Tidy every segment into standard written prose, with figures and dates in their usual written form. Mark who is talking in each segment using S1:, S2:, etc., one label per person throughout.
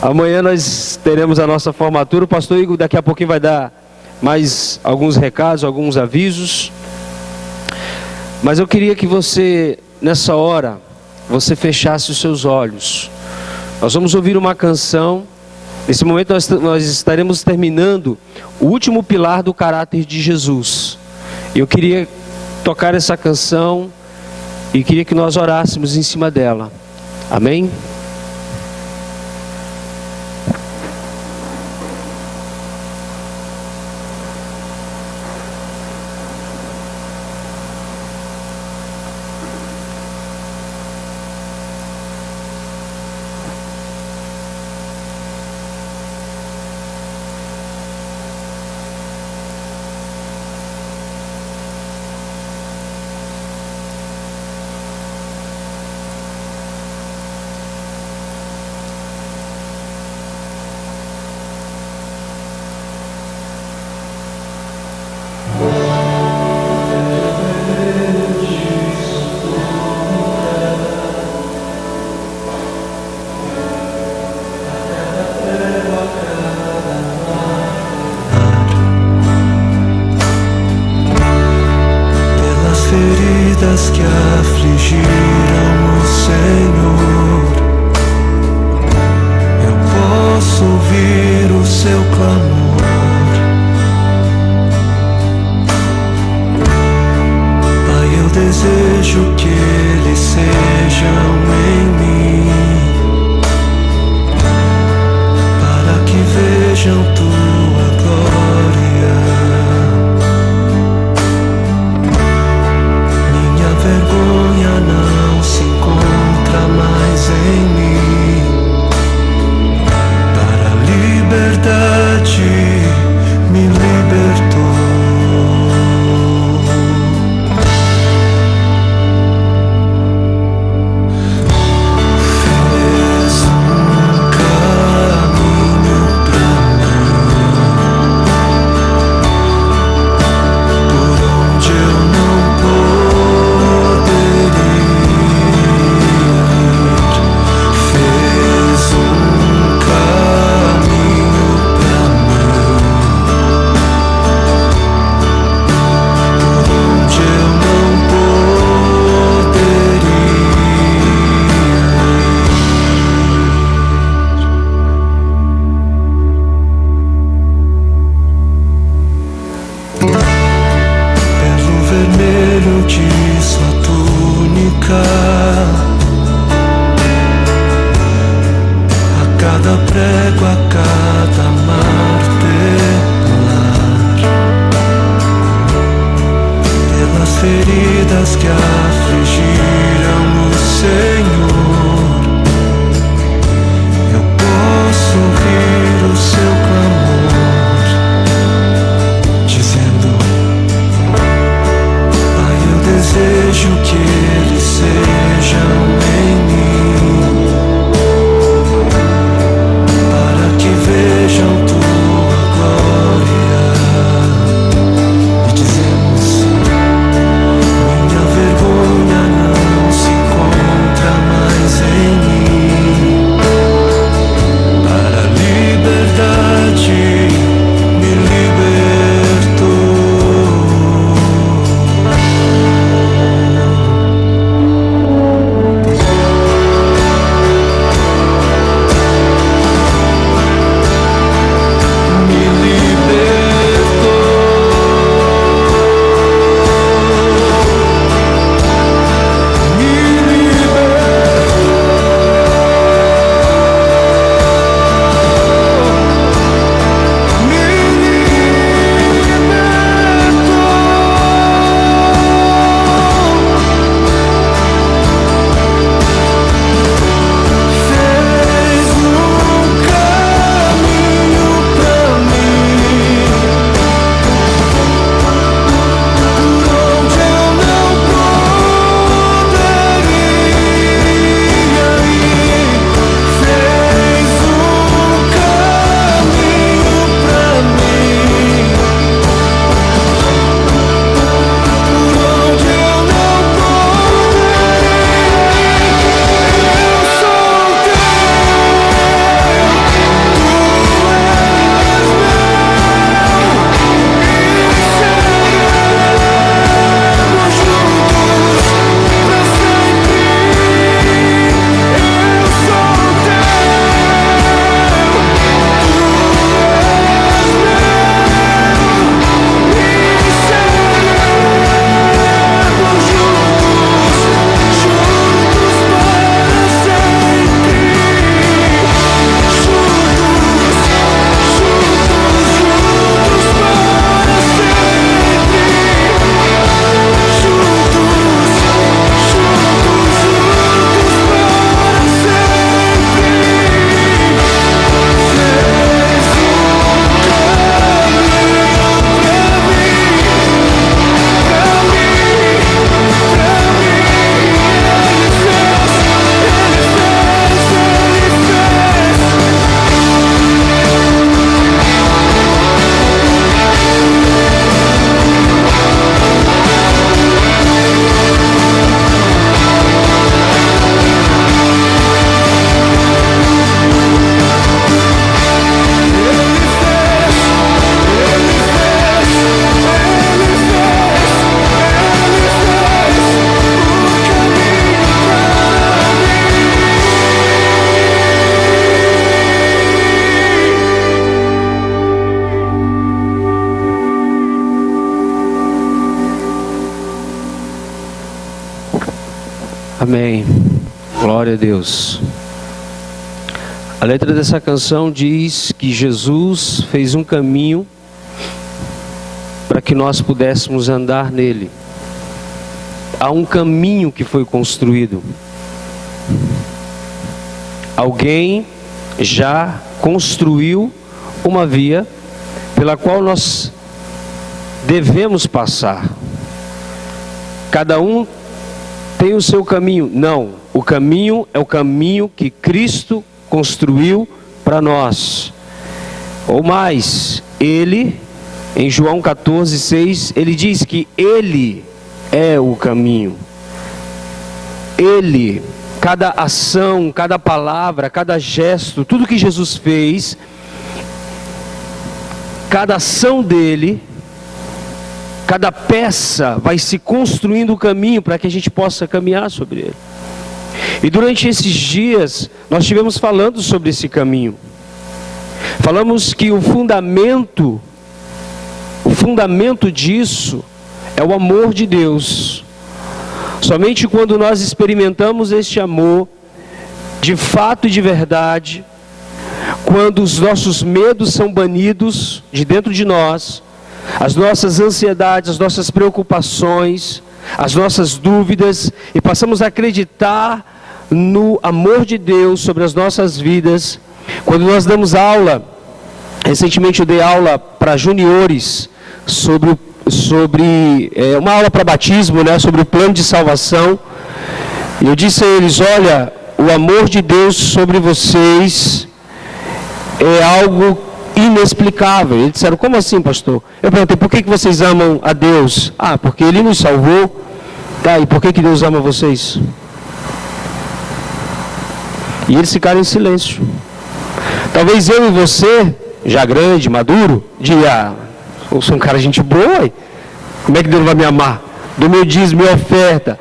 S1: Amanhã nós teremos a nossa formatura. O pastor Igor daqui a pouquinho vai dar mais alguns recados, alguns avisos. Mas eu queria que você, nessa hora, você fechasse os seus olhos. Nós vamos ouvir uma canção. Nesse momento nós estaremos terminando o último pilar do caráter de Jesus. Eu queria tocar essa canção e queria que nós orássemos em cima dela. Amém?
S2: Que afligiram o Senhor, eu posso ouvir o seu clamor. Pai, eu desejo que eles sejam em mim, para que vejam tua glória. Vergonha não se encontra mais em mim. Para a liberdade me libertou. Fez um caminho pra mim, por onde eu não de sua túnica, a cada prego, a cada martelar, pelas feridas que afligiram o Senhor, eu posso ouvir o seu clamor, dizendo: desejo que eles sejam em mim, para que vejam tua glória. E dizemos: minha vergonha não se encontra mais.
S1: Amém. Glória a Deus. A letra dessa canção diz que Jesus fez um caminho para que nós pudéssemos andar nele. Há um caminho que foi construído. Alguém já construiu uma via pela qual nós devemos passar. Cada um tem o seu caminho. Não, o caminho é o caminho que Cristo construiu para nós. Ou mais, Ele, em João 14:6, Ele diz que Ele é o caminho. Ele, cada ação, cada palavra, cada gesto, tudo que Jesus fez, cada ação dele, cada peça vai se construindo o caminho para que a gente possa caminhar sobre ele. E durante esses dias, nós estivemos falando sobre esse caminho. Falamos que o fundamento disso é o amor de Deus. Somente quando nós experimentamos este amor, de fato e de verdade, quando os nossos medos são banidos de dentro de nós, as nossas ansiedades, as nossas preocupações, as nossas dúvidas, e passamos a acreditar no amor de Deus sobre as nossas vidas. Quando nós damos aula, recentemente eu dei aula para juniores sobre uma aula para batismo, né, sobre o plano de salvação. E eu disse a eles: olha, o amor de Deus sobre vocês é algo inexplicável. Eles disseram: como assim, pastor? Eu perguntei: por que vocês amam a Deus? Ah, porque Ele nos salvou. Tá, e por que Deus ama vocês? E eles ficaram em silêncio. Talvez eu e você, já grande, maduro, diga: eu sou um cara de gente boa, como é que Deus vai me amar? Dou meu dízimo, minha oferta,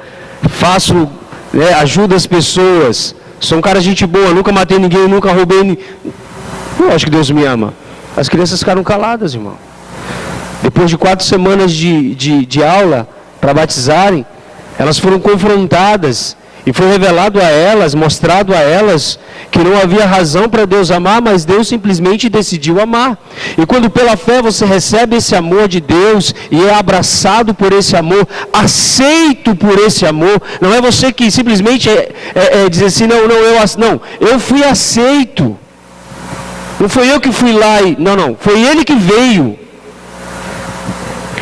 S1: faço, ajudo as pessoas, sou um cara de gente boa, nunca matei ninguém, nunca roubei ninguém. Eu acho que Deus me ama. As crianças ficaram caladas, irmão. Depois de 4 semanas de aula para batizarem, elas foram confrontadas e foi revelado a elas, mostrado a elas, que não havia razão para Deus amar, mas Deus simplesmente decidiu amar. E quando pela fé você recebe esse amor de Deus e é abraçado por esse amor, aceito por esse amor, não é você que simplesmente diz assim: não, eu fui aceito. Não foi eu que fui lá não, foi Ele que veio.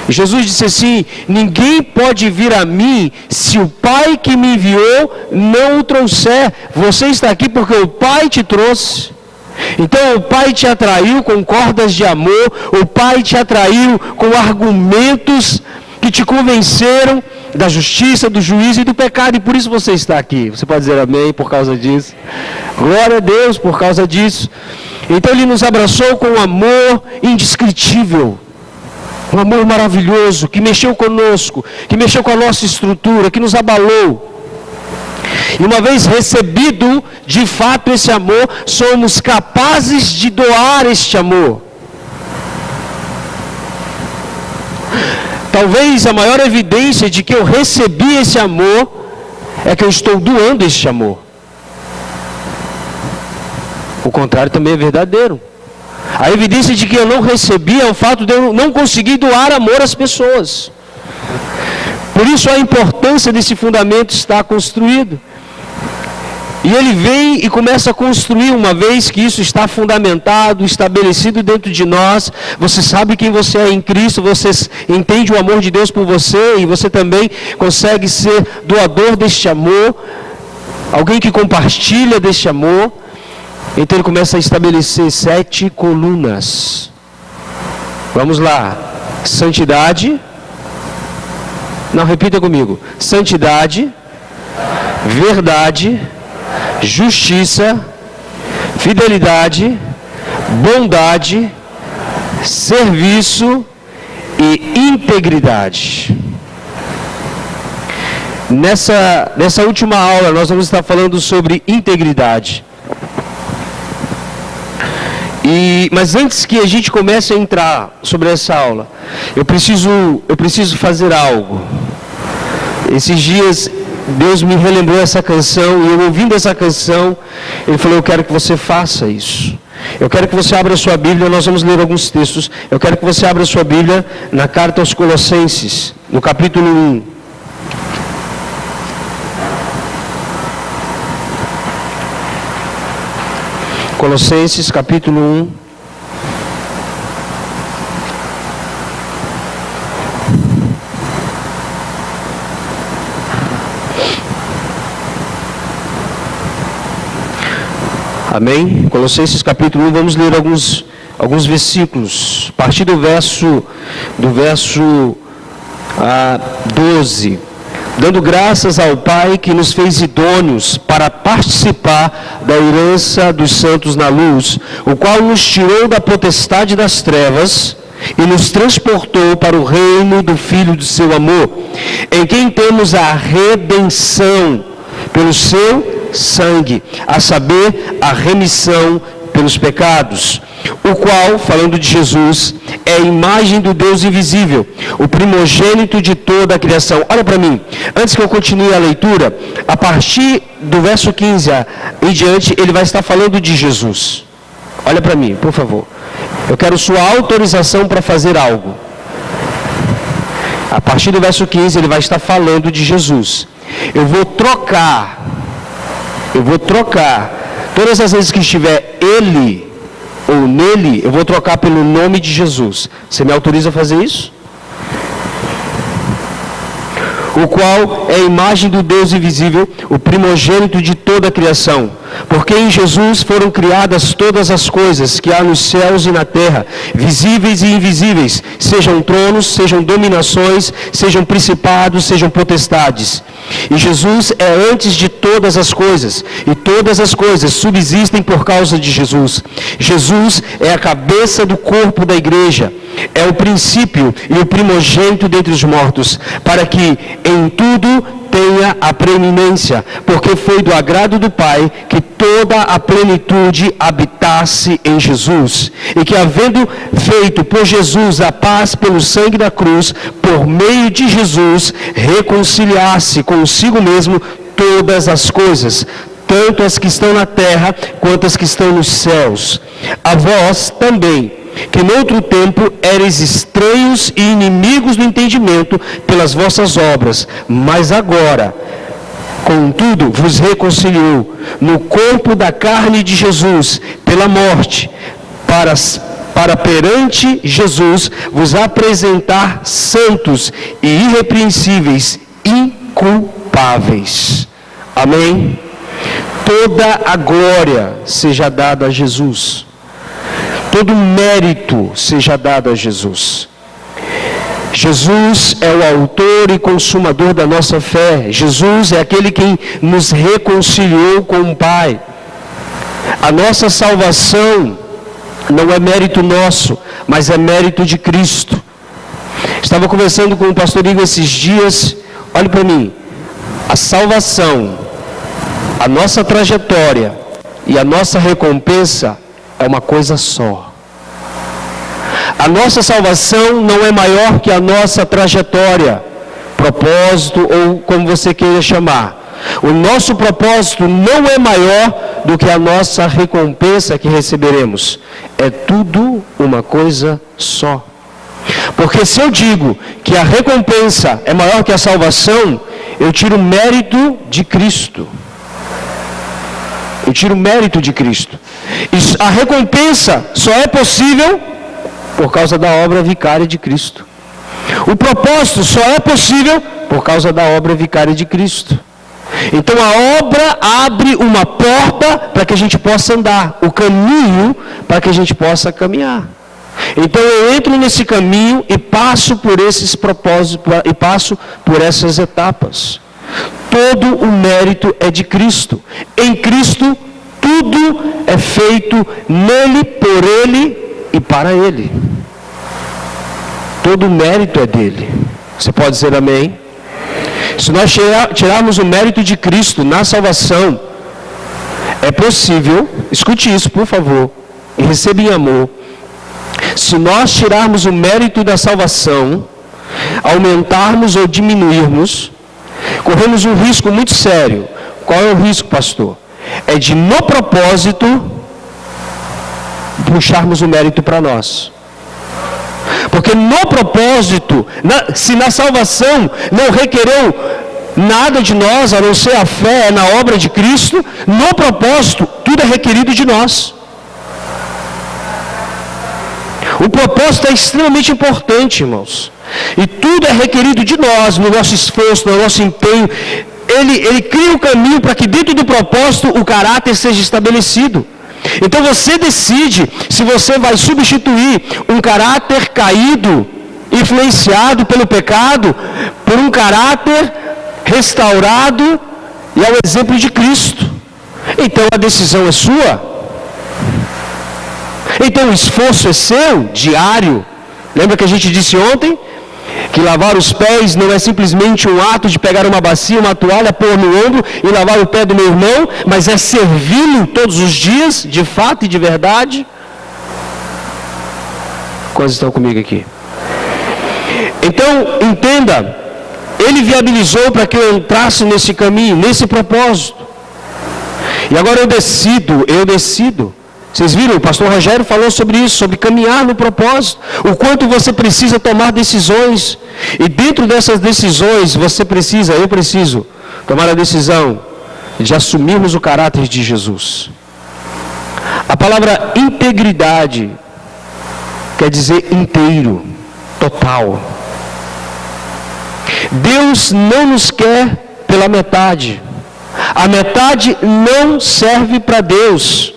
S1: Jesus disse assim: ninguém pode vir a mim se o Pai que me enviou não o trouxer. Você está aqui porque o Pai te trouxe. Então o Pai te atraiu com cordas de amor, o Pai te atraiu com argumentos que te convenceram da justiça, do juízo e do pecado, e por isso você está aqui. Você pode dizer amém por causa disso? Glória a Deus por causa disso. Então Ele nos abraçou com um amor indescritível. Um amor maravilhoso, que mexeu conosco, que mexeu com a nossa estrutura, que nos abalou. E uma vez recebido, de fato, esse amor, somos capazes de doar este amor. Talvez a maior evidência de que eu recebi esse amor é que eu estou doando este amor. O contrário também é verdadeiro. A evidência de que eu não recebi é o fato de eu não conseguir doar amor às pessoas. Por isso a importância desse fundamento estar construído. E ele vem e começa a construir, uma vez que isso está fundamentado, estabelecido dentro de nós. Você sabe quem você é em Cristo, você entende o amor de Deus por você, e você também consegue ser doador deste amor, alguém que compartilha deste amor. Então ele começa a estabelecer 7 colunas. Vamos lá. Santidade. Não, repita comigo. Santidade, verdade, justiça, fidelidade, bondade, serviço e integridade. Nessa última aula nós vamos estar falando sobre integridade. Mas antes que a gente comece a entrar sobre essa aula, eu preciso fazer algo. Esses dias Deus me relembrou essa canção, e eu ouvindo essa canção, Ele falou, eu quero que você faça isso. Eu quero que você abra a sua Bíblia, nós vamos ler alguns textos. Eu quero que você abra a sua Bíblia na carta aos Colossenses, no capítulo 1. Colossenses, capítulo 1. Amém? Colossenses capítulo 1, vamos ler alguns versículos. A partir do verso 12. Dando graças ao Pai que nos fez idôneos para participar da herança dos santos na luz, o qual nos tirou da potestade das trevas e nos transportou para o reino do Filho do seu amor, em quem temos a redenção pelo seu sangue, a saber, a remissão pelos pecados, o qual, falando de Jesus, é a imagem do Deus invisível, o primogênito de toda a criação. Olha para mim, antes que eu continue a leitura, a partir do verso 15 em diante, ele vai estar falando de Jesus. Olha para mim, por favor. Eu quero sua autorização para fazer algo. A partir do verso 15, ele vai estar falando de Jesus. Eu vou trocar todas as vezes que estiver ele ou nele, eu vou trocar pelo nome de Jesus. Você me autoriza a fazer isso? O qual é a imagem do Deus invisível, o primogênito de toda a criação. Porque em Jesus foram criadas todas as coisas que há nos céus e na terra, visíveis e invisíveis, sejam tronos, sejam dominações, sejam principados, sejam potestades. E Jesus é antes de todas as coisas, e todas as coisas subsistem por causa de Jesus. Jesus é a cabeça do corpo da igreja, é o princípio e o primogênito dentre os mortos, para que em tudo tenha a preeminência, porque foi do agrado do Pai que toda a plenitude habitasse em Jesus, e que havendo feito por Jesus a paz pelo sangue da cruz, por meio de Jesus, reconciliasse consigo mesmo todas as coisas, tanto as que estão na terra, quanto as que estão nos céus. A vós também, que noutro tempo eres estranhos e inimigos do entendimento pelas vossas obras, mas agora, contudo, vos reconciliou no corpo da carne de Jesus, pela morte, para perante Jesus vos apresentar santos e irrepreensíveis, inculpáveis. Amém? Toda a glória seja dada a Jesus. Todo mérito seja dado a Jesus. Jesus é o autor e consumador da nossa fé. Jesus é aquele que nos reconciliou com o Pai. A nossa salvação não é mérito nosso, mas é mérito de Cristo. Estava conversando com o pastor Igor esses dias. Olhe para mim. A salvação, a nossa trajetória e a nossa recompensa é uma coisa só. A nossa salvação não é maior que a nossa trajetória, propósito ou como você queira chamar. O nosso propósito não é maior do que a nossa recompensa que receberemos. É tudo uma coisa só. Porque se eu digo que a recompensa é maior que a salvação, eu tiro o mérito de Cristo. Eu tiro o mérito de Cristo. E a recompensa só é possível por causa da obra vicária de Cristo. O propósito só é possível por causa da obra vicária de Cristo. Então a obra abre uma porta para que a gente possa andar, o caminho para que a gente possa caminhar. Então eu entro nesse caminho e passo por esses propósitos, e passo por essas etapas. Todo o mérito é de Cristo. Em Cristo tudo é feito nele, por ele e para ele. Todo o mérito é dele. Você pode dizer amém? Se nós tirarmos o mérito de Cristo na salvação, é possível, escute isso por favor, e receba em amor. Se nós tirarmos o mérito da salvação, aumentarmos ou diminuirmos, corremos um risco muito sério. Qual é o risco, pastor? É de, no propósito, puxarmos o mérito para nós. Porque no propósito, se na salvação não requereu nada de nós, a não ser a fé na obra de Cristo, no propósito, tudo é requerido de nós. O propósito é extremamente importante, irmãos. E tudo é requerido de nós, no nosso esforço, no nosso empenho. Ele cria o caminho para que dentro do propósito o caráter seja estabelecido. Então você decide se você vai substituir um caráter caído, influenciado pelo pecado, por um caráter restaurado e ao exemplo de Cristo. Então a decisão é sua. Então o esforço é seu, diário. Lembra que a gente disse ontem? Que lavar os pés não é simplesmente um ato de pegar uma bacia, uma toalha, pôr no ombro e lavar o pé do meu irmão, mas é servi-lo todos os dias, de fato e de verdade. Quantos estão comigo aqui? Então, entenda, ele viabilizou para que eu entrasse nesse caminho, nesse propósito. E agora eu decido. Vocês viram, o pastor Rogério falou sobre isso, sobre caminhar no propósito, o quanto você precisa tomar decisões, e dentro dessas decisões eu preciso tomar a decisão de assumirmos o caráter de Jesus. A palavra integridade quer dizer inteiro, total. Deus não nos quer pela metade, a metade não serve para Deus.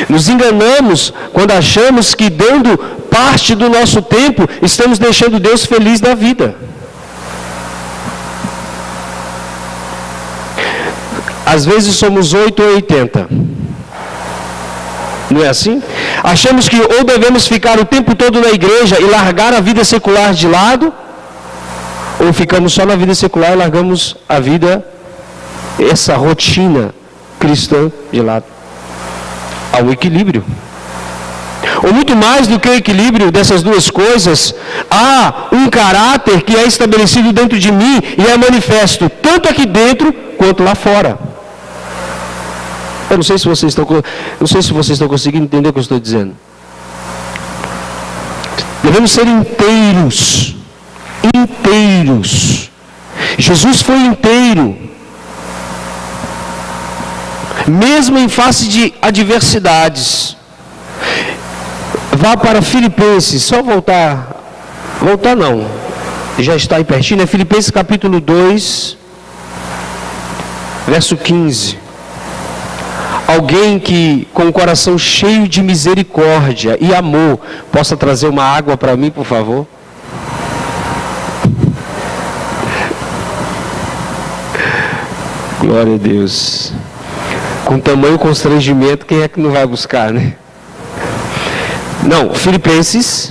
S1: Nos enganamos quando achamos que dando parte do nosso tempo, estamos deixando Deus feliz na vida. Às vezes somos 8 ou 80. Não é assim? Achamos que ou devemos ficar o tempo todo na igreja e largar a vida secular de lado, ou ficamos só na vida secular e largamos a vida, essa rotina cristã de lado. Há um equilíbrio. Ou muito mais do que o equilíbrio dessas duas coisas, há um caráter que é estabelecido dentro de mim e é manifesto tanto aqui dentro quanto lá fora. Eu não sei se vocês estão conseguindo entender o que eu estou dizendo. Devemos ser inteiros. Jesus foi inteiro. Mesmo em face de adversidades. Vá para Filipenses, só voltar não, já está aí pertinho, é Filipenses capítulo 2, verso 15. Alguém que com o coração cheio de misericórdia e amor, possa trazer uma água para mim, por favor? Glória a Deus. Com tamanho constrangimento, quem é que não vai buscar, né? Não, Filipenses,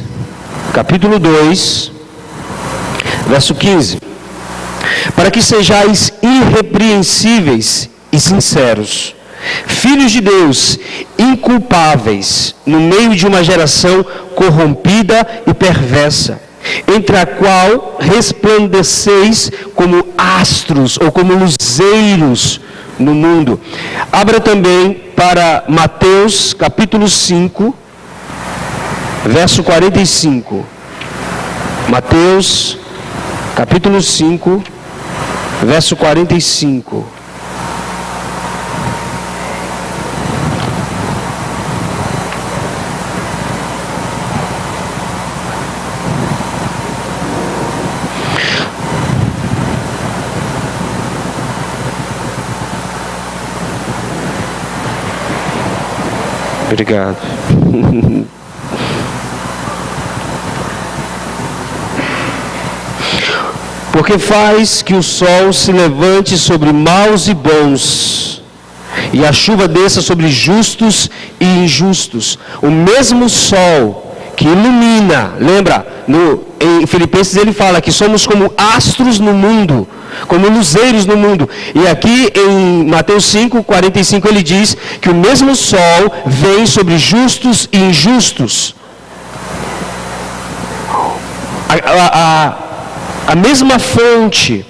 S1: capítulo 2, verso 15. Para que sejais irrepreensíveis e sinceros, filhos de Deus, inculpáveis, no meio de uma geração corrompida e perversa, entre a qual resplandeceis como astros ou como luzeiros no mundo. Abra também para Mateus capítulo 5, verso 45. Mateus capítulo 5, verso 45. Obrigado. Porque faz que o sol se levante sobre maus e bons, e a chuva desça sobre justos e injustos. O mesmo sol que ilumina, lembra? Em Filipenses ele fala que somos como astros no mundo, como luzeiros no mundo. E aqui em Mateus 5, 45 ele diz que o mesmo sol vem sobre justos e injustos. A mesma fonte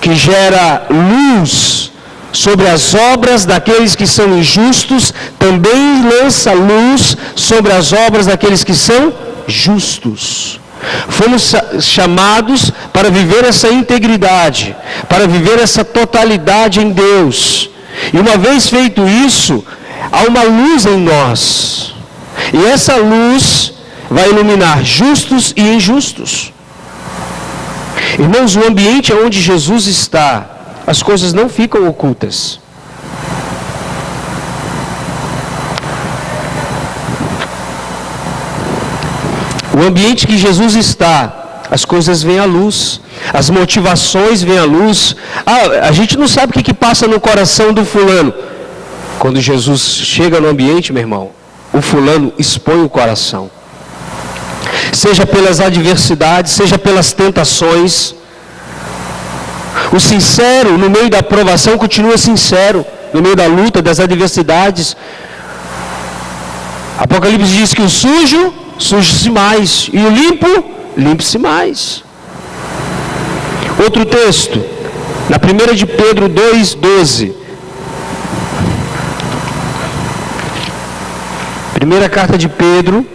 S1: que gera luz sobre as obras daqueles que são injustos, também lança luz sobre as obras daqueles que são justos. Fomos chamados para viver essa integridade, para viver essa totalidade em Deus. E uma vez feito isso, há uma luz em nós. E essa luz vai iluminar justos e injustos. Irmãos, o ambiente onde Jesus está, as coisas não ficam ocultas. O ambiente que Jesus está, as coisas vêm à luz, as motivações vêm à luz. A gente não sabe o que passa no coração do fulano. Quando Jesus chega no ambiente, meu irmão, o fulano expõe o coração. Seja pelas adversidades, seja pelas tentações. O sincero, no meio da provação, continua sincero. No meio da luta, das adversidades. Apocalipse diz que o sujo, suje-se mais. E o limpo, limpe-se mais. Outro texto, na 1 de Pedro 2,12. Primeira carta de Pedro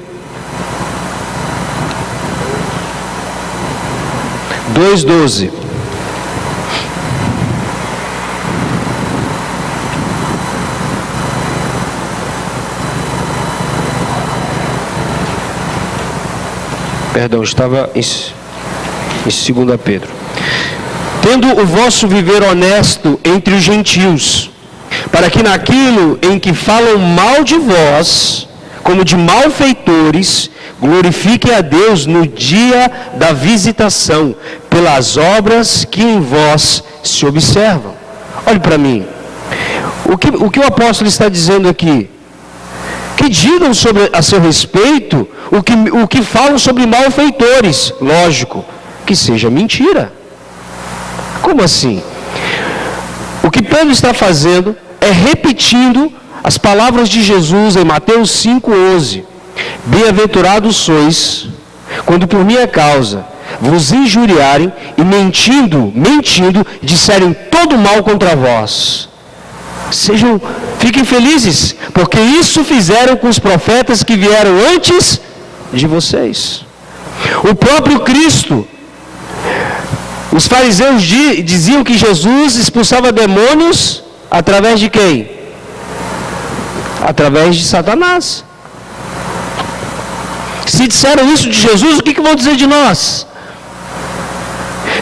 S1: 2,12. Perdão, estava em 2 Pedro. Tendo o vosso viver honesto entre os gentios, para que naquilo em que falam mal de vós, como de malfeitores, glorifiquem a Deus no dia da visitação, pelas obras que em vós se observam. Olhe para mim. O que o apóstolo está dizendo aqui? Que digam sobre, a seu respeito o que falam sobre malfeitores. Lógico, que seja mentira. Como assim? O que Pedro está fazendo é repetindo as palavras de Jesus em Mateus 5,11. Bem-aventurados sois, quando por minha causa vos injuriarem e mentindo, disserem todo mal contra vós. Fiquem felizes, porque isso fizeram com os profetas que vieram antes de vocês. O próprio Cristo, os fariseus diziam que Jesus expulsava demônios através de quem? Através de Satanás. Se disseram isso de Jesus, o que vão dizer de nós?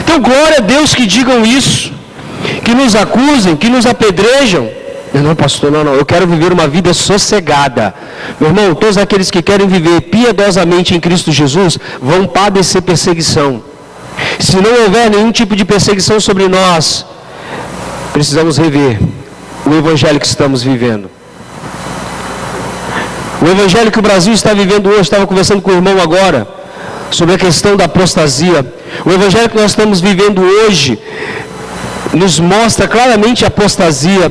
S1: Então, glória a Deus que digam isso, que nos acusem, que nos apedrejam. Não, pastor, não, eu quero viver uma vida sossegada. Meu irmão, todos aqueles que querem viver piedosamente em Cristo Jesus vão padecer perseguição. Se não houver nenhum tipo de perseguição sobre nós, precisamos rever o evangelho que estamos vivendo. O evangelho que o Brasil está vivendo hoje, estava conversando com o irmão agora, sobre a questão da apostasia. O evangelho que nós estamos vivendo hoje, nos mostra claramente a apostasia.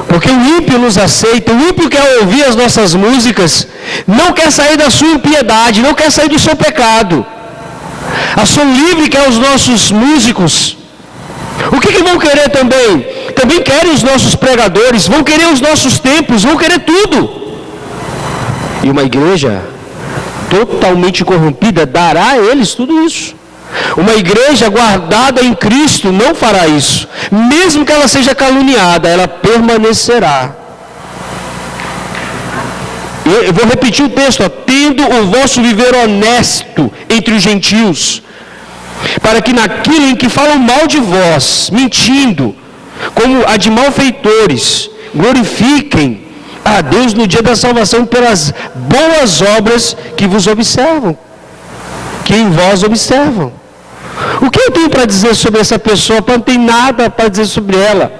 S1: Porque o ímpio nos aceita, o ímpio quer ouvir as nossas músicas, não quer sair da sua impiedade, não quer sair do seu pecado. A Som Livre quer os nossos músicos. O que vão querer também? Também querem os nossos pregadores, vão querer os nossos templos, vão querer tudo. E uma igreja totalmente corrompida dará a eles tudo isso. Uma igreja guardada em Cristo não fará isso. Mesmo que ela seja caluniada, ela permanecerá. Eu vou repetir o texto, tendo o vosso viver honesto entre os gentios, para que naquilo em que falam mal de vós, mentindo, como a de malfeitores, glorifiquem a Deus no dia da salvação pelas boas obras que vos observam, que em vós observam. O que eu tenho para dizer sobre essa pessoa? Não tem nada para dizer sobre ela.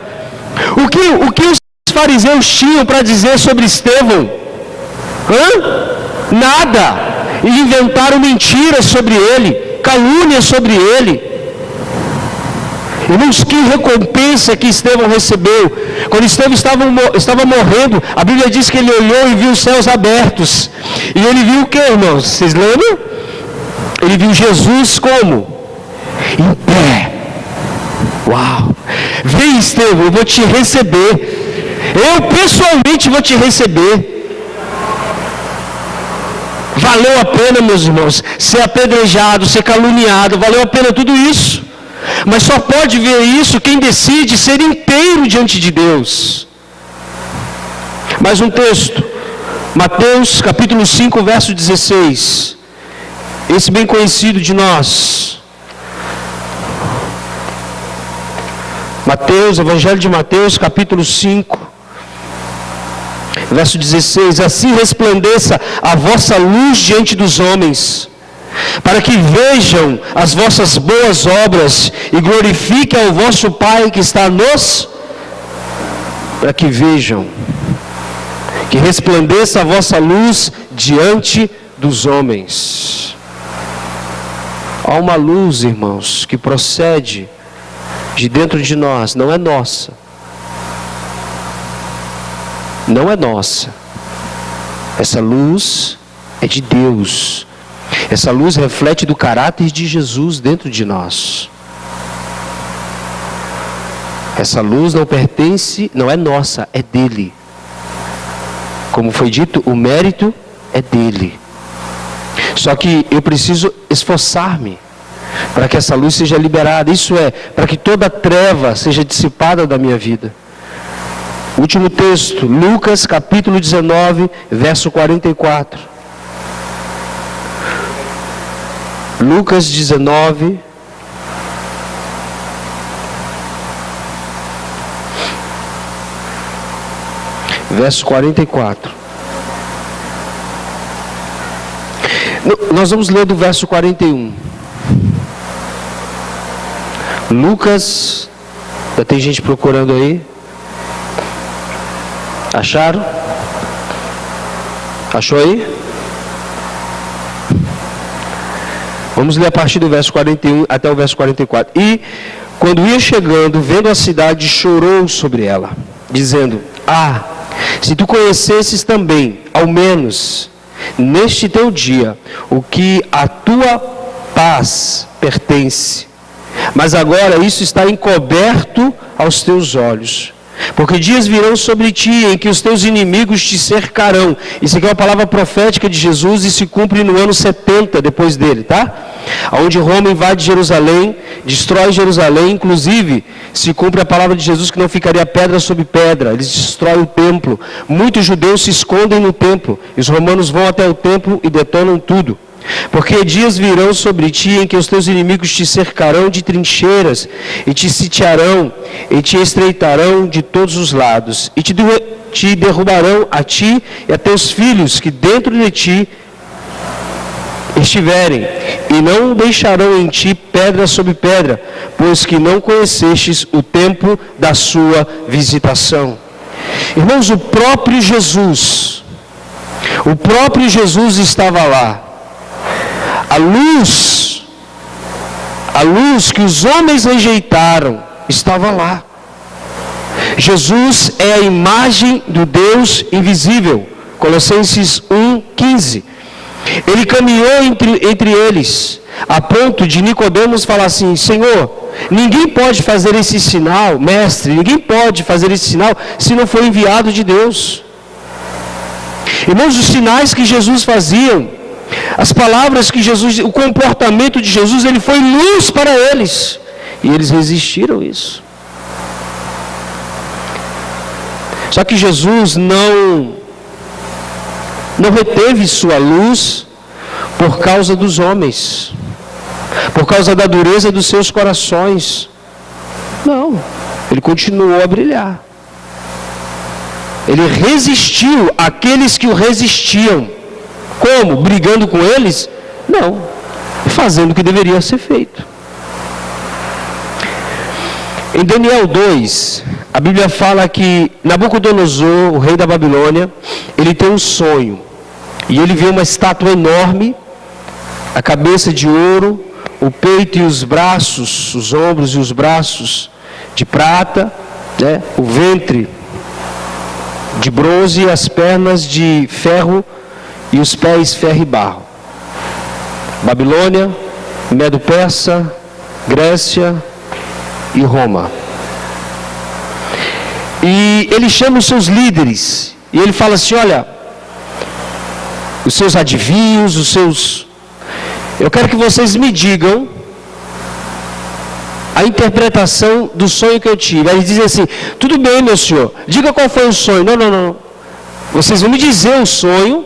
S1: O que os fariseus tinham para dizer sobre Estevão? Nada. E inventaram mentiras sobre ele, calúnias sobre ele. Irmãos, que recompensa que Estevão recebeu. Quando Estevão estava morrendo, a Bíblia diz que ele olhou e viu os céus abertos. E ele viu o que, irmãos? Vocês lembram? Ele viu Jesus como? Em pé. Uau! Vem, Estevão, eu vou te receber. Eu pessoalmente vou te receber. Valeu a pena, meus irmãos, ser apedrejado, ser caluniado, valeu a pena tudo isso. Mas só pode ver isso quem decide ser inteiro diante de Deus. Mais um texto, Mateus capítulo 5, verso 16. Esse bem conhecido de nós. Mateus, Evangelho de Mateus, capítulo 5, verso 16. Assim resplandeça a vossa luz diante dos homens, para que vejam as vossas boas obras e glorifiquem ao vosso Pai que está nos... Para que vejam, que resplandeça a vossa luz diante dos homens. Há uma luz, irmãos, que procede de dentro de nós, não é nossa. Não é nossa. Essa luz é de Deus. Essa luz reflete do caráter de Jesus dentro de nós. Essa luz não pertence, não é nossa, é dele. Como foi dito, o mérito é dele. Só que eu preciso esforçar-me para que essa luz seja liberada. Isso é, para que toda treva seja dissipada da minha vida. Último texto, Lucas capítulo 19, verso 44. Lucas 19, verso 44. Nós vamos ler do verso 41. Lucas, já tem gente procurando aí? Acharam? Achou aí? Vamos ler a partir do verso 41 até o verso 44. E, quando ia chegando, vendo a cidade, chorou sobre ela, dizendo: Ah, se tu conhecesses também, ao menos, neste teu dia, o que a tua paz pertence. Mas agora isso está encoberto aos teus olhos. Porque dias virão sobre ti em que os teus inimigos te cercarão. Isso aqui é uma palavra profética de Jesus e se cumpre no ano 70 depois dele, tá? Onde Roma invade Jerusalém, destrói Jerusalém, inclusive se cumpre a palavra de Jesus que não ficaria pedra sobre pedra. Eles destroem o templo. Muitos judeus se escondem no templo. E os romanos vão até o templo e detonam tudo. Porque dias virão sobre ti em que os teus inimigos te cercarão de trincheiras, e te sitiarão, e te estreitarão de todos os lados, e te derrubarão a ti e a teus filhos que dentro de ti estiverem, e não deixarão em ti pedra sobre pedra, pois que não conhecestes o tempo da sua visitação. Irmãos, o próprio Jesus estava lá. A luz que os homens rejeitaram, estava lá. Jesus é a imagem do Deus invisível. Colossenses 1:15. Ele caminhou entre eles, a ponto de Nicodemos falar assim: Senhor, ninguém pode fazer esse sinal, mestre, ninguém pode fazer esse sinal se não for enviado de Deus. Irmãos, os sinais que Jesus fazia, as palavras que Jesus, o comportamento de Jesus, ele foi luz para eles. E eles resistiram a isso. Só que Jesus não reteve sua luz por causa dos homens, por causa da dureza dos seus corações. Não, ele continuou a brilhar. Ele resistiu àqueles que o resistiam. Como? Brigando com eles? Não. Fazendo o que deveria ser feito. Em Daniel 2, a Bíblia fala que Nabucodonosor, o rei da Babilônia, ele tem um sonho. E ele vê uma estátua enorme, a cabeça de ouro, o peito e os braços, os ombros e os braços de prata, né? O ventre de bronze, as pernas de ferro e os pés ferro e barro. Babilônia, Medo-Persa, Grécia, e Roma. E ele chama os seus líderes, e ele fala assim, olha, os seus adivinhos, eu quero que vocês me digam a interpretação do sonho que eu tive. Aí ele diz assim, tudo bem, meu senhor, diga qual foi o sonho. Não. Vocês vão me dizer o sonho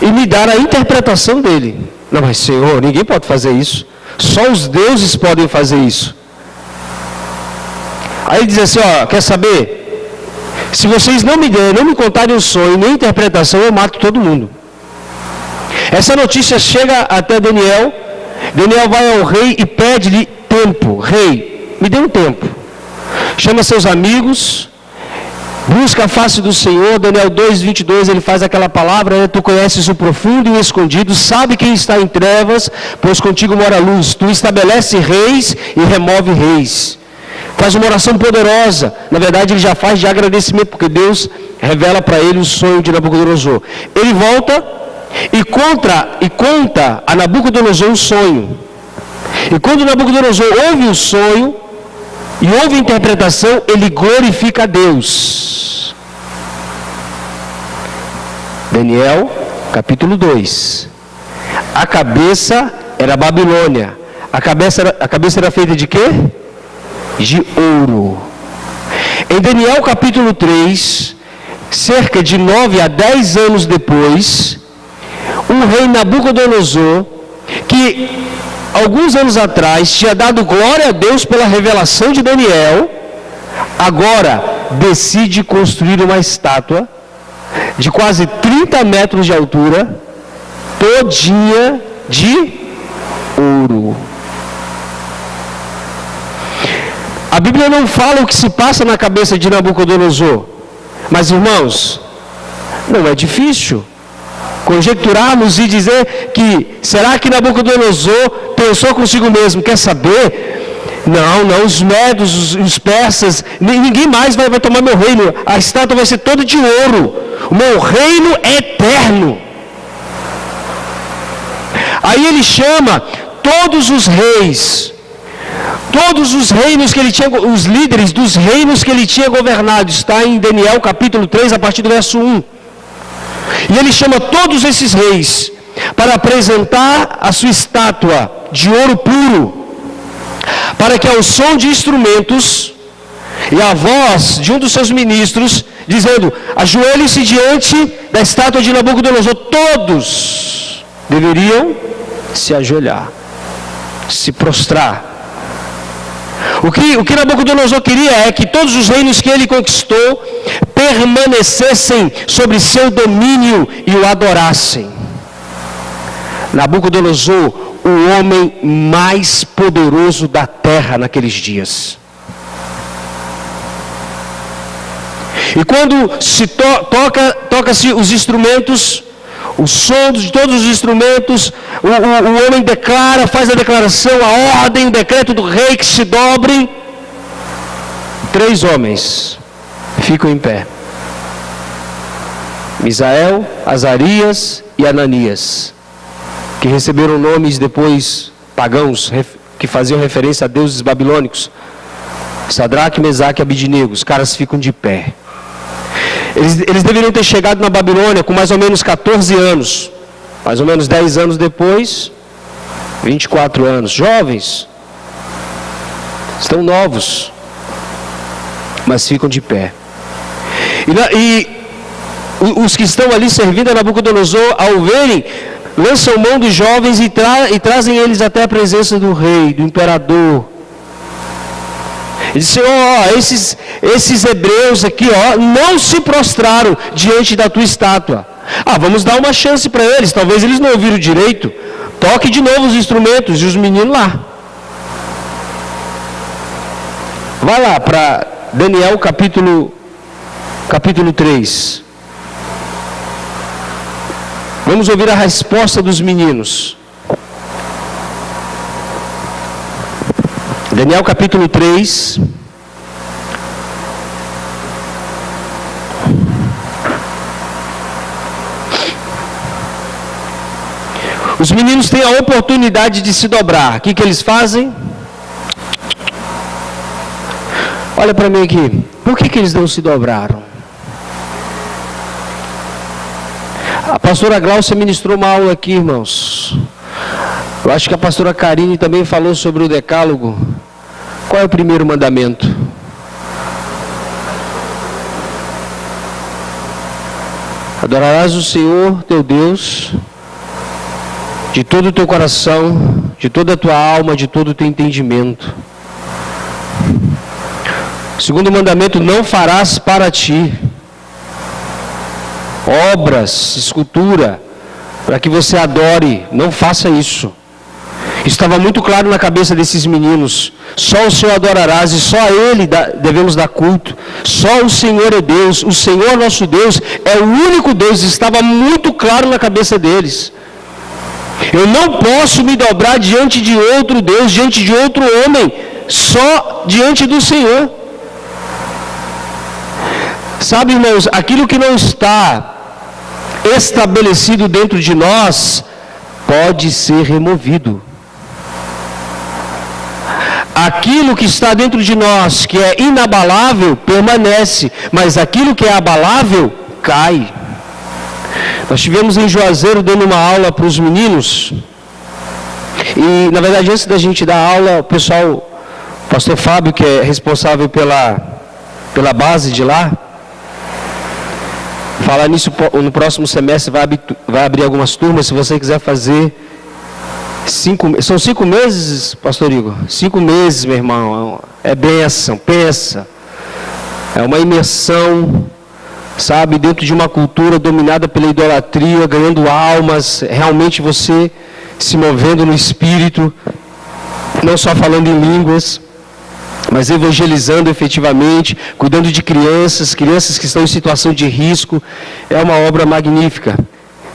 S1: e me dar a interpretação dele. Não, mas senhor, ninguém pode fazer isso. Só os deuses podem fazer isso. Aí ele diz assim, ó, quer saber? Se vocês não me contarem o sonho nem a interpretação, eu mato todo mundo. Essa notícia chega até Daniel. Daniel vai ao rei e pede-lhe tempo. Rei, me dê um tempo. Chama seus amigos, busca a face do Senhor. Daniel 2:22, ele faz aquela palavra, né? Tu conheces o profundo e o escondido, sabe quem está em trevas, pois contigo mora a luz. Tu estabelece reis e remove reis. Faz uma oração poderosa. Na verdade, ele já faz de agradecimento, porque Deus revela para ele o sonho de Nabucodonosor. Ele volta e conta a Nabucodonosor o sonho. E quando Nabucodonosor ouve o sonho e ouve a interpretação, ele glorifica a Deus. Daniel, capítulo 2. A cabeça era Babilônia. A cabeça era feita de quê? De ouro. Em Daniel capítulo 3, cerca de 9 a 10 anos depois, o rei Nabucodonosor, que alguns anos atrás tinha dado glória a Deus pela revelação de Daniel, agora decide construir uma estátua de quase 30 metros de altura, todinha de ouro. A Bíblia não fala o que se passa na cabeça de Nabucodonosor, mas irmãos, não é difícil conjecturarmos e dizer que, será que Nabucodonosor pensou consigo mesmo, quer saber? Não, os medos, os persas, ninguém mais vai tomar meu reino, a estátua vai ser toda de ouro, o meu reino é eterno. Aí ele chama todos os reis, todos os reinos que ele tinha, os líderes dos reinos que ele tinha governado, está em Daniel capítulo 3, a partir do verso 1. E ele chama todos esses reis para apresentar a sua estátua de ouro puro, para que ao som de instrumentos e a voz de um dos seus ministros, dizendo, ajoelhem-se diante da estátua de Nabucodonosor, todos deveriam se ajoelhar, se prostrar. O que Nabucodonosor queria é que todos os reinos que ele conquistou permanecessem sobre seu domínio e o adorassem. Nabucodonosor, o homem mais poderoso da terra naqueles dias. E quando se toca-se os instrumentos, o som de todos os instrumentos, o homem declara, faz a declaração, a ordem, o decreto do rei que se dobrem. 3 homens ficam em pé: Misael, Azarias e Ananias, que receberam nomes depois pagãos, que faziam referência a deuses babilônicos. Sadraque, Mesaque e Abidnego, os caras ficam de pé. Eles deveriam ter chegado na Babilônia com mais ou menos 14 anos. Mais ou menos 10 anos depois, 24 anos. Jovens. Estão novos. Mas ficam de pé. E os que estão ali servindo a Nabucodonosor, ao verem, lançam mão dos jovens e trazem eles até a presença do rei, do imperador. Ele disse, esses hebreus aqui, não se prostraram diante da tua estátua. Vamos dar uma chance para eles, talvez eles não ouviram direito. Toque de novo os instrumentos e os meninos lá. Vai lá para Daniel capítulo 3. Vamos ouvir a resposta dos meninos. Daniel capítulo 3. Os meninos têm a oportunidade de se dobrar. O que eles fazem? Olha para mim aqui. Por que eles não se dobraram? A pastora Glaucia ministrou uma aula aqui, irmãos. Eu acho que a pastora Karine também falou sobre o decálogo. Qual é o primeiro mandamento? Adorarás o Senhor teu Deus de todo o teu coração, de toda a tua alma, de todo o teu entendimento. Segundo mandamento, não farás para ti obras, escultura, para que você adore. Não faça isso. Estava muito claro na cabeça desses meninos. Só o Senhor adorarás e só a Ele devemos dar culto. Só o Senhor é Deus. O Senhor nosso Deus é o único Deus. Estava muito claro na cabeça deles. Eu não posso me dobrar diante de outro Deus, diante de outro homem, só diante do Senhor. Sabe, irmãos, aquilo que não está estabelecido dentro de nós pode ser removido. Aquilo que está dentro de nós, que é inabalável, permanece, mas aquilo que é abalável, cai. Nós tivemos em Juazeiro dando uma aula para os meninos, e na verdade antes da gente dar aula, o pessoal, o pastor Fábio, que é responsável pela base de lá, falar nisso no próximo semestre, vai abrir algumas turmas, se você quiser fazer. São 5 meses, pastor Igor? 5 meses, meu irmão. É bênção, pensa. É uma imersão, sabe, dentro de uma cultura dominada pela idolatria, ganhando almas, realmente você se movendo no espírito, não só falando em línguas, mas evangelizando efetivamente, cuidando de crianças que estão em situação de risco. É uma obra magnífica.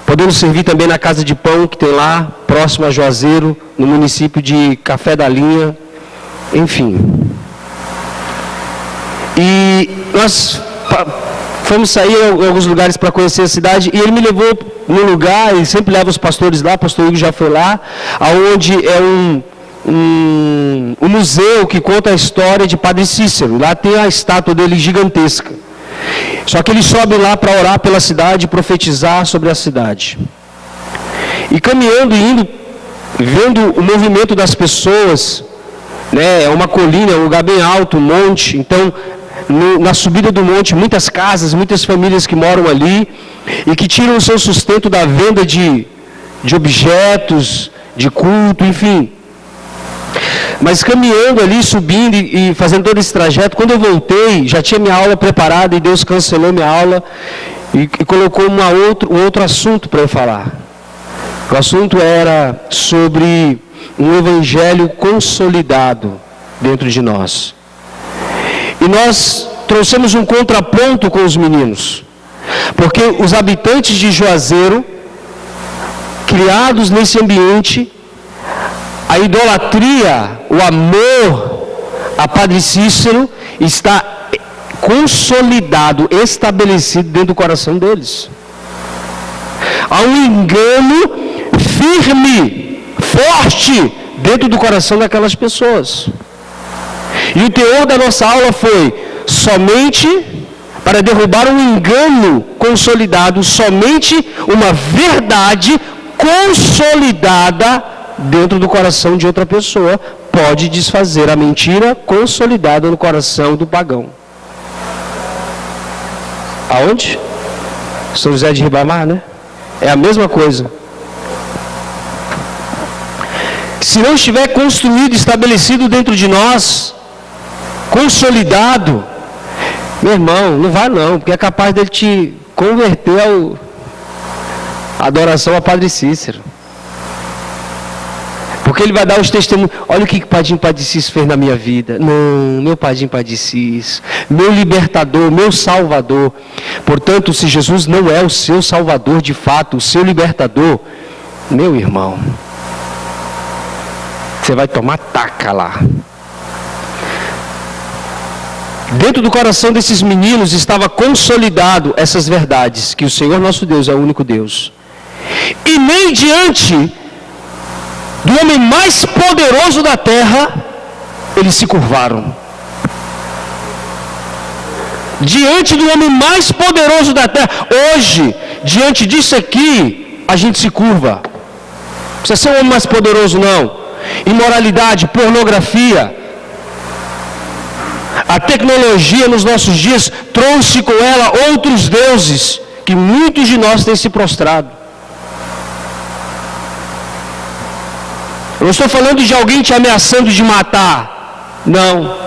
S1: Podemos servir também na Casa de Pão, que tem lá, próximo a Juazeiro, no município de Café da Linha, enfim. E nós fomos sair em alguns lugares para conhecer a cidade, e ele me levou num lugar, ele sempre leva os pastores lá, o pastor Hugo já foi lá, aonde é um museu que conta a história de Padre Cícero. Lá tem a estátua dele gigantesca. Só que ele sobe lá para orar pela cidade, profetizar sobre a cidade. E caminhando e indo, vendo o movimento das pessoas, né, é uma colina, é um lugar bem alto, um monte. Então, na subida do monte, muitas casas, muitas famílias que moram ali e que tiram o seu sustento da venda de objetos, de culto, enfim. Mas caminhando ali, subindo e fazendo todo esse trajeto, quando eu voltei, já tinha minha aula preparada e Deus cancelou minha aula e colocou um outro assunto para eu falar. O assunto era sobre um evangelho consolidado dentro de nós. E nós trouxemos um contraponto com os meninos, porque os habitantes de Juazeiro, criados nesse ambiente, a idolatria, o amor a Padre Cícero está consolidado, estabelecido dentro do coração deles. Há um engano firme, forte, dentro do coração daquelas pessoas. E o teor da nossa aula foi somente para derrubar um engano consolidado, somente uma verdade consolidada dentro do coração de outra pessoa pode desfazer a mentira consolidada no coração do pagão. Aonde? São José de Ribamar, né? É a mesma coisa. Se não estiver construído, estabelecido dentro de nós, consolidado, meu irmão, não vai não, porque é capaz dele te converter à adoração a Padre Cícero. Porque ele vai dar os testemunhos. Olha o que Padinho Padre Cícero fez na minha vida. Não, meu Padinho Padre Cícero, meu libertador, meu salvador. Portanto, se Jesus não é o seu salvador de fato, o seu libertador, meu irmão, você vai tomar taca lá. Dentro do coração desses meninos estava consolidado essas verdades, que o Senhor nosso Deus é o único Deus. E nem diante do homem mais poderoso da terra, eles se curvaram. diante do homem mais poderoso da terra. Hoje, diante disso aqui, a gente se curva. Não precisa ser um homem mais poderoso, não. Imoralidade, pornografia. A tecnologia nos nossos dias trouxe com ela outros deuses que muitos de nós têm se prostrado. Eu não estou falando de alguém te ameaçando de matar. Não.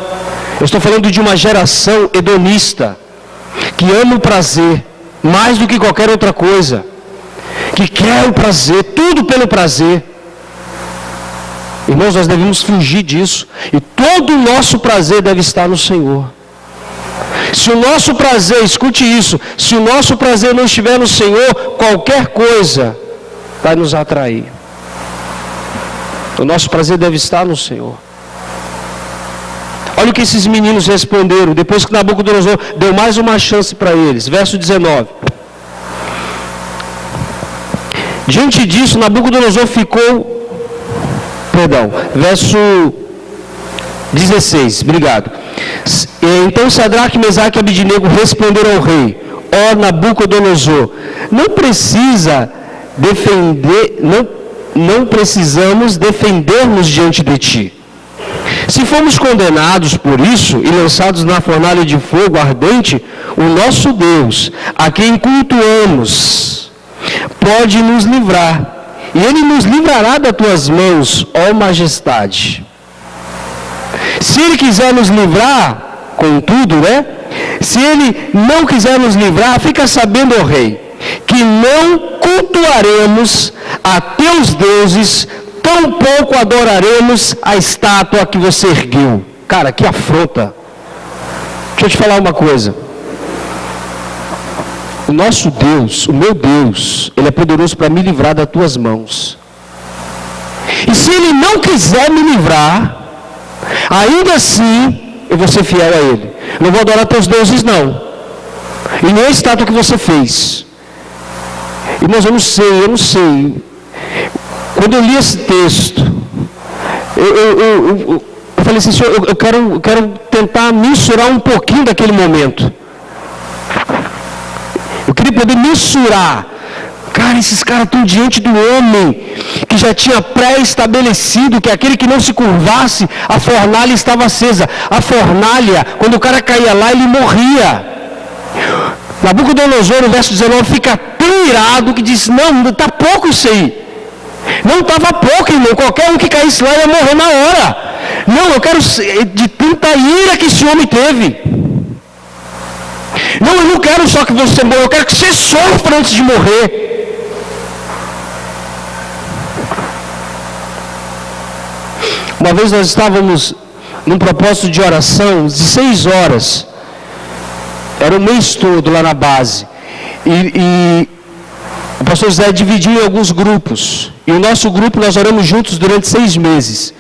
S1: Eu estou falando de uma geração hedonista, que ama o prazer, mais do que qualquer outra coisa. Que quer o prazer, tudo pelo prazer. Irmãos, nós devemos fugir disso. E todo o nosso prazer deve estar no Senhor. Se o nosso prazer, escute isso, se o nosso prazer não estiver no Senhor, qualquer coisa vai nos atrair. O nosso prazer deve estar no Senhor. Olha o que esses meninos responderam, depois que Nabucodonosor deu mais uma chance para eles. Verso 19. Diante disso, Nabucodonosor ficou... verso 16, obrigado. Então Sadraque, Mesaque e Abidnego responderam ao rei: ó Nabucodonosor, não precisamos defender-nos diante de ti. Se formos condenados por isso e lançados na fornalha de fogo ardente, o nosso Deus, a quem cultuamos, pode nos livrar. E Ele nos livrará das tuas mãos, ó majestade. Se Ele quiser nos livrar, contudo, se Ele não quiser nos livrar, fica sabendo, ó rei, que não cultuaremos a teus deuses, tampouco adoraremos a estátua que você ergueu. Cara, que afronta. Deixa eu te falar uma coisa. O nosso Deus, o meu Deus, Ele é poderoso para me livrar das tuas mãos. E se Ele não quiser me livrar, ainda assim, eu vou ser fiel a Ele. Eu não vou adorar teus deuses, não. E nem a estátua que você fez. Irmãos, eu não sei. Quando eu li esse texto, eu falei assim, Senhor, eu quero tentar mensurar um pouquinho daquele momento. Eu queria poder mensurar. Cara, esses caras estão diante do homem que já tinha pré-estabelecido que aquele que não se curvasse, a fornalha estava acesa. A fornalha, quando o cara caía lá, ele morria. Nabucodonosor, no verso 19, fica tão irado que disse: não, está pouco isso aí. Não estava pouco, irmão. Qualquer um que caísse lá ia morrer na hora. Não, eu quero de tanta ira que esse homem teve. Não, eu não quero só que você morra, eu quero que você sofra antes de morrer. Uma vez nós estávamos num propósito de oração de 6 horas. Era o mês todo lá na base. E o pastor José dividiu em alguns grupos. E o nosso grupo nós oramos juntos durante 6 meses.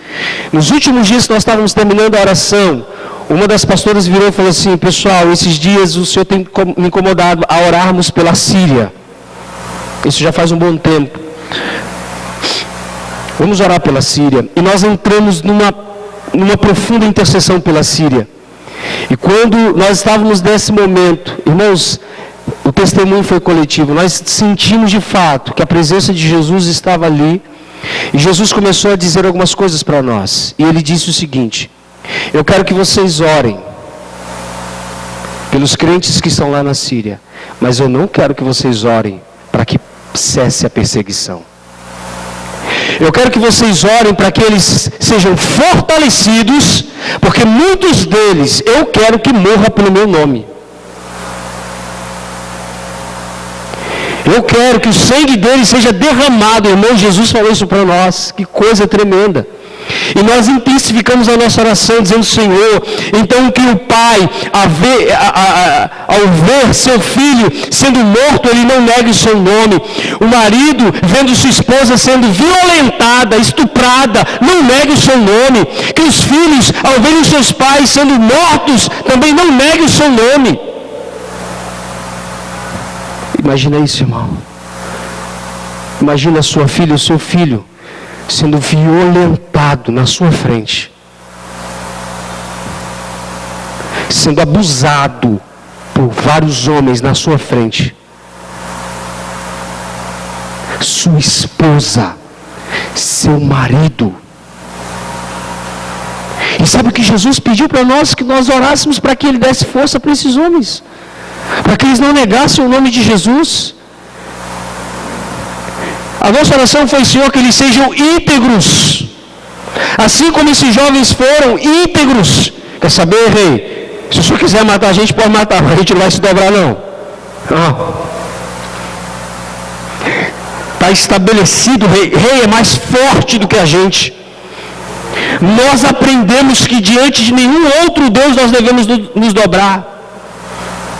S1: Nos últimos dias que nós estávamos terminando a oração, uma das pastoras virou e falou assim: pessoal, esses dias o Senhor tem me incomodado a orarmos pela Síria. Isso já faz um bom tempo. Vamos orar pela Síria. E nós entramos numa profunda intercessão pela Síria. E quando nós estávamos nesse momento, irmãos, o testemunho foi coletivo. Nós sentimos de fato que a presença de Jesus estava ali. E Jesus começou a dizer algumas coisas para nós. E Ele disse o seguinte: eu quero que vocês orem pelos crentes que estão lá na Síria, mas eu não quero que vocês orem para que cesse a perseguição. Eu quero que vocês orem para que eles sejam fortalecidos, porque muitos deles eu quero que morram pelo meu nome. Eu quero que o sangue deles seja derramado. Irmão, Jesus falou isso para nós. Que coisa tremenda. E nós intensificamos a nossa oração dizendo: Senhor, então que o pai, ao ver seu filho sendo morto, ele não negue o seu nome. O marido, vendo sua esposa sendo violentada, estuprada, não negue o seu nome. Que os filhos, ao verem os seus pais sendo mortos, também não negue o seu nome. Imagina isso, irmão. Imagina a sua filha, o seu filho sendo violentado na sua frente, sendo abusado, por vários homens na sua frente. Sua esposa, seu marido. E sabe o que Jesus pediu para nós? Que nós orássemos para que Ele desse força para esses homens, para que eles não negassem o nome de Jesus. A nossa oração foi, Senhor, que eles sejam íntegros, assim como esses jovens foram íntegros. Quer saber, rei? Se o Senhor quiser matar a gente, pode matar, mas a gente não vai se dobrar, não. Está estabelecido, rei é mais forte do que a gente. Nós aprendemos que diante de nenhum outro Deus nós devemos nos dobrar.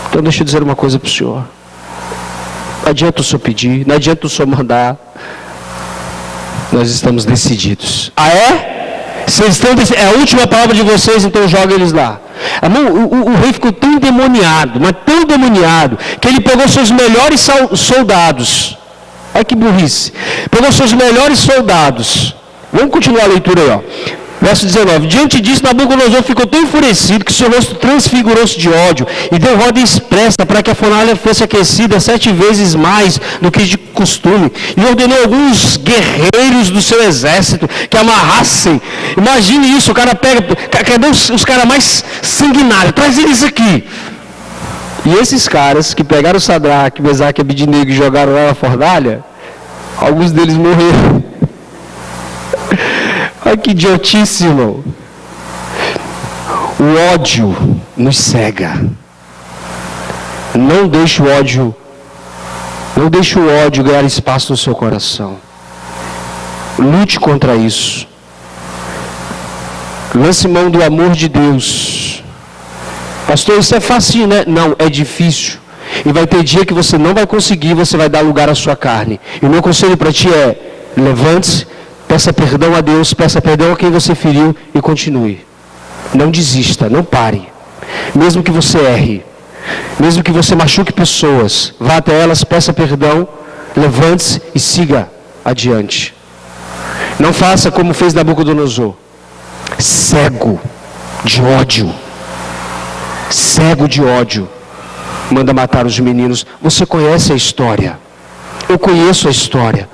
S1: Então deixa eu dizer uma coisa para o Senhor. Não adianta o Senhor pedir, não adianta o Senhor mandar. Nós estamos decididos. Ah, é? Vocês estão é a última palavra de vocês, então joga eles lá. O rei ficou tão endemoniado, mas tão endemoniado, que ele pegou seus melhores soldados. Olha que burrice. Pegou seus melhores soldados. Vamos continuar a leitura aí, ó. Verso 19. Diante disso, Nabucodonosor ficou tão enfurecido que seu rosto transfigurou-se de ódio e deu ordem expressa para que a fornalha fosse aquecida 7 vezes mais do que de costume. E ordenou alguns guerreiros do seu exército que amarrassem. Imagine isso, o cara pega, cadê os caras mais sanguinários? Traz eles aqui. E esses caras que pegaram Sadraque, Mesaque e Abednego e jogaram lá na fornalha, alguns deles morreram. Olha que idiotice, irmão. O ódio nos cega. Não deixe o ódio ganhar espaço no seu coração. Lute contra isso. Lance mão do amor de Deus. Pastor, isso é fácil, né? Não, é difícil. E vai ter dia que você não vai conseguir, você vai dar lugar à sua carne. E o meu conselho para ti é: levante-se, peça perdão a Deus, peça perdão a quem você feriu e continue. Não desista, não pare. Mesmo que você erre, mesmo que você machuque pessoas, vá até elas, peça perdão, levante-se e siga adiante. Não faça como fez Nabucodonosor, cego de ódio. Cego de ódio, manda matar os meninos. Você conhece a história. Eu conheço a história.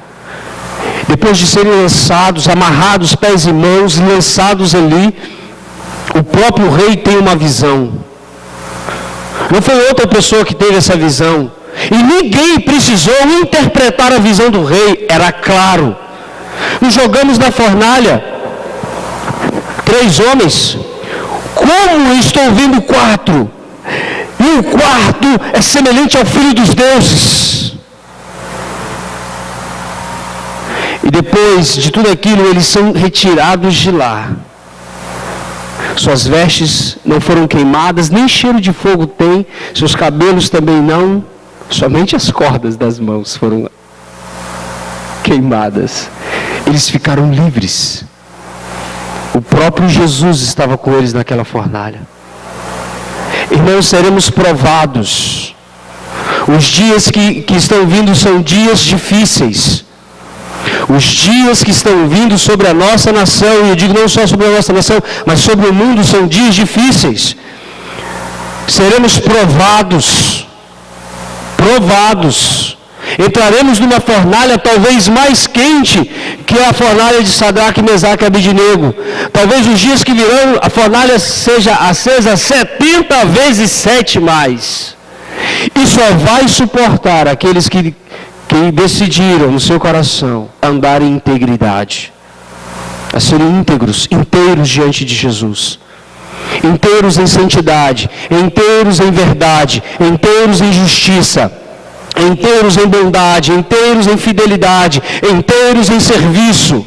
S1: Depois de serem lançados, amarrados pés e mãos, lançados ali, o próprio rei tem uma visão. Não foi outra pessoa que teve essa visão. E ninguém precisou interpretar a visão do rei, era claro. Nos jogamos na fornalha, 3 homens. Como estou vendo 4? E o quarto é semelhante ao Filho dos Deuses. E depois de tudo aquilo, eles são retirados de lá. Suas vestes não foram queimadas, nem cheiro de fogo tem, seus cabelos também não, somente as cordas das mãos foram queimadas. Eles ficaram livres. O próprio Jesus estava com eles naquela fornalha. Irmãos, seremos provados. Os dias que estão vindo são dias difíceis. Os dias que estão vindo sobre a nossa nação, e eu digo não só sobre a nossa nação, mas sobre o mundo, são dias difíceis. Seremos provados. Entraremos numa fornalha talvez mais quente que a fornalha de Sadraque, Mesaque e Abednego. Talvez os dias que virão, a fornalha seja acesa 70 vezes 7 mais. E só vai suportar aqueles que decidiram no seu coração andar em integridade, a serem íntegros, inteiros diante de Jesus, inteiros em santidade, inteiros em verdade, inteiros em justiça, inteiros em bondade, inteiros em fidelidade, inteiros em serviço.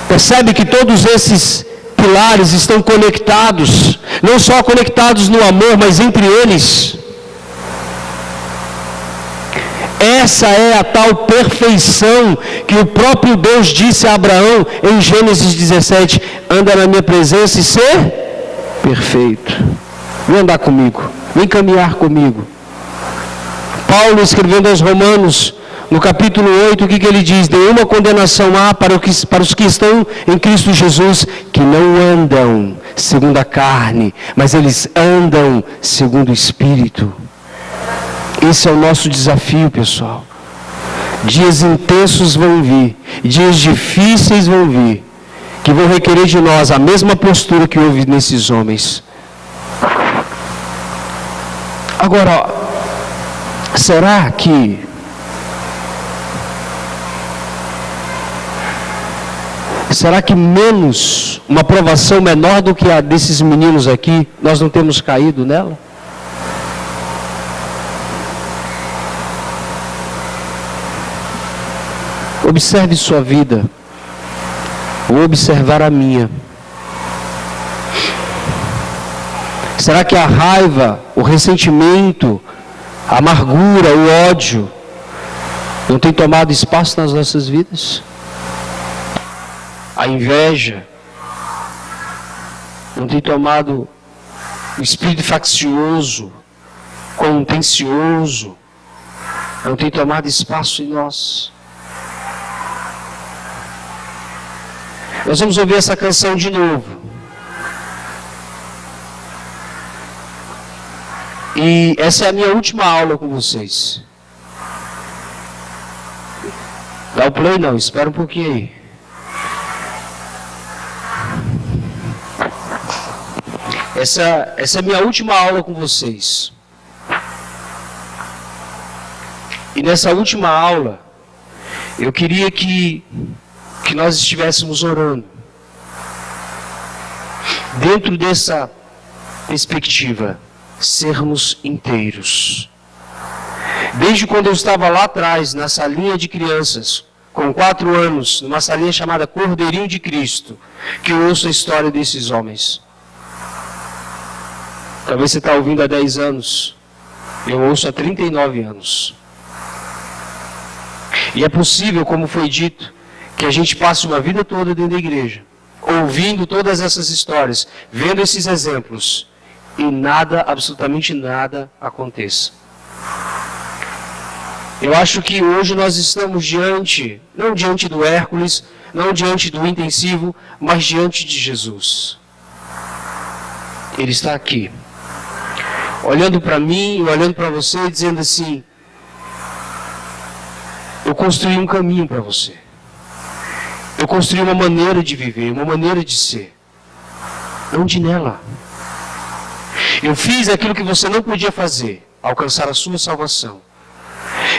S1: Percebe que todos esses pilares estão conectados, não só conectados no amor, mas entre eles. Essa é a tal perfeição que o próprio Deus disse a Abraão em Gênesis 17: anda na minha presença e ser perfeito. Vem andar comigo, vem caminhar comigo. Paulo, escrevendo aos Romanos, no capítulo 8, o que ele diz? Nenhuma condenação há para os que estão em Cristo Jesus, que não andam segundo a carne, mas eles andam segundo o Espírito. Esse é o nosso desafio, pessoal. Dias intensos vão vir, dias difíceis vão vir, que vão requerer de nós a mesma postura que houve nesses homens. Agora, será que menos, uma provação menor do que a desses meninos aqui, nós não temos caído nela? Observe sua vida. Vou observar a minha. Será que a raiva, o ressentimento, a amargura, o ódio não tem tomado espaço nas nossas vidas? A inveja não tem tomado o espírito faccioso, contencioso, não tem tomado espaço em nós? Nós vamos ouvir essa canção de novo. E essa é a minha última aula com vocês. Dá o play não, espera um pouquinho aí. Essa é a minha última aula com vocês. E nessa última aula, eu queria que nós estivéssemos orando. Dentro dessa perspectiva, sermos inteiros. Desde quando eu estava lá atrás, na salinha de crianças, com 4 anos, numa salinha chamada Cordeirinho de Cristo, que eu ouço a história desses homens. Talvez você está ouvindo há 10 anos, eu ouço há 39 anos. E é possível, como foi dito, que a gente passe uma vida toda dentro da igreja, ouvindo todas essas histórias, vendo esses exemplos, e nada, absolutamente nada aconteça. Eu acho que hoje nós estamos não diante do Hércules, não diante do intensivo, mas diante de Jesus. Ele está aqui, olhando para mim, olhando para você, dizendo assim: eu construí um caminho para você. Eu construí uma maneira de viver, uma maneira de ser. Ande nela. Eu fiz aquilo que você não podia fazer, alcançar a sua salvação.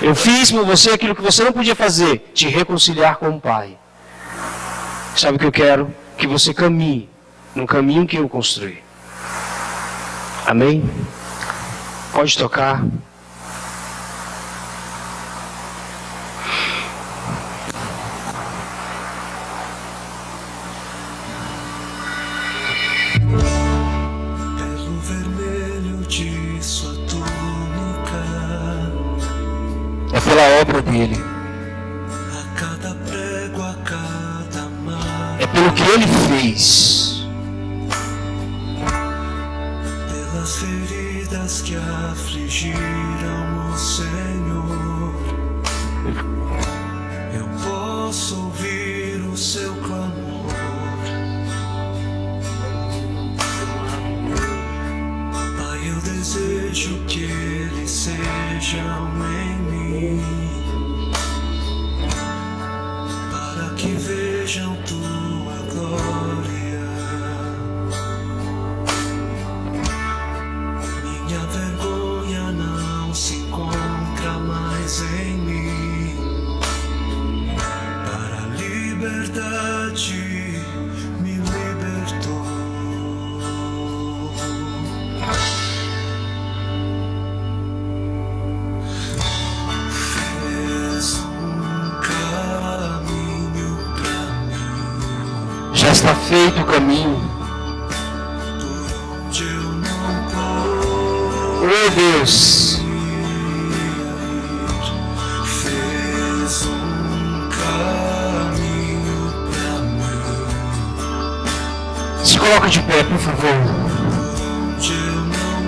S1: Eu fiz por você aquilo que você não podia fazer, te reconciliar com o Pai. Sabe o que eu quero? Que você caminhe no caminho que eu construí. Amém? Pode tocar. É pela obra dele.
S2: A cada prego, a cada mar,
S1: É pelo que ele fez.
S2: pelas feridas que afligiram o Senhor, eu posso ouvir o seu clamor. Pai, eu desejo que eles sejam em mim, para que vejam tua glória. Minha vergonha não se encontra mais em mim, para a liberdade me libertou. Fez caminho pra mim,
S1: Já está feito o caminho.
S2: por onde eu não posso
S1: Oh Deus.
S2: ir. Fez caminho pra mim,
S1: Se coloca de pé, por favor.
S2: onde eu não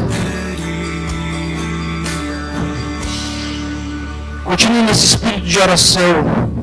S2: poderia.
S1: Continue nesse espírito de oração.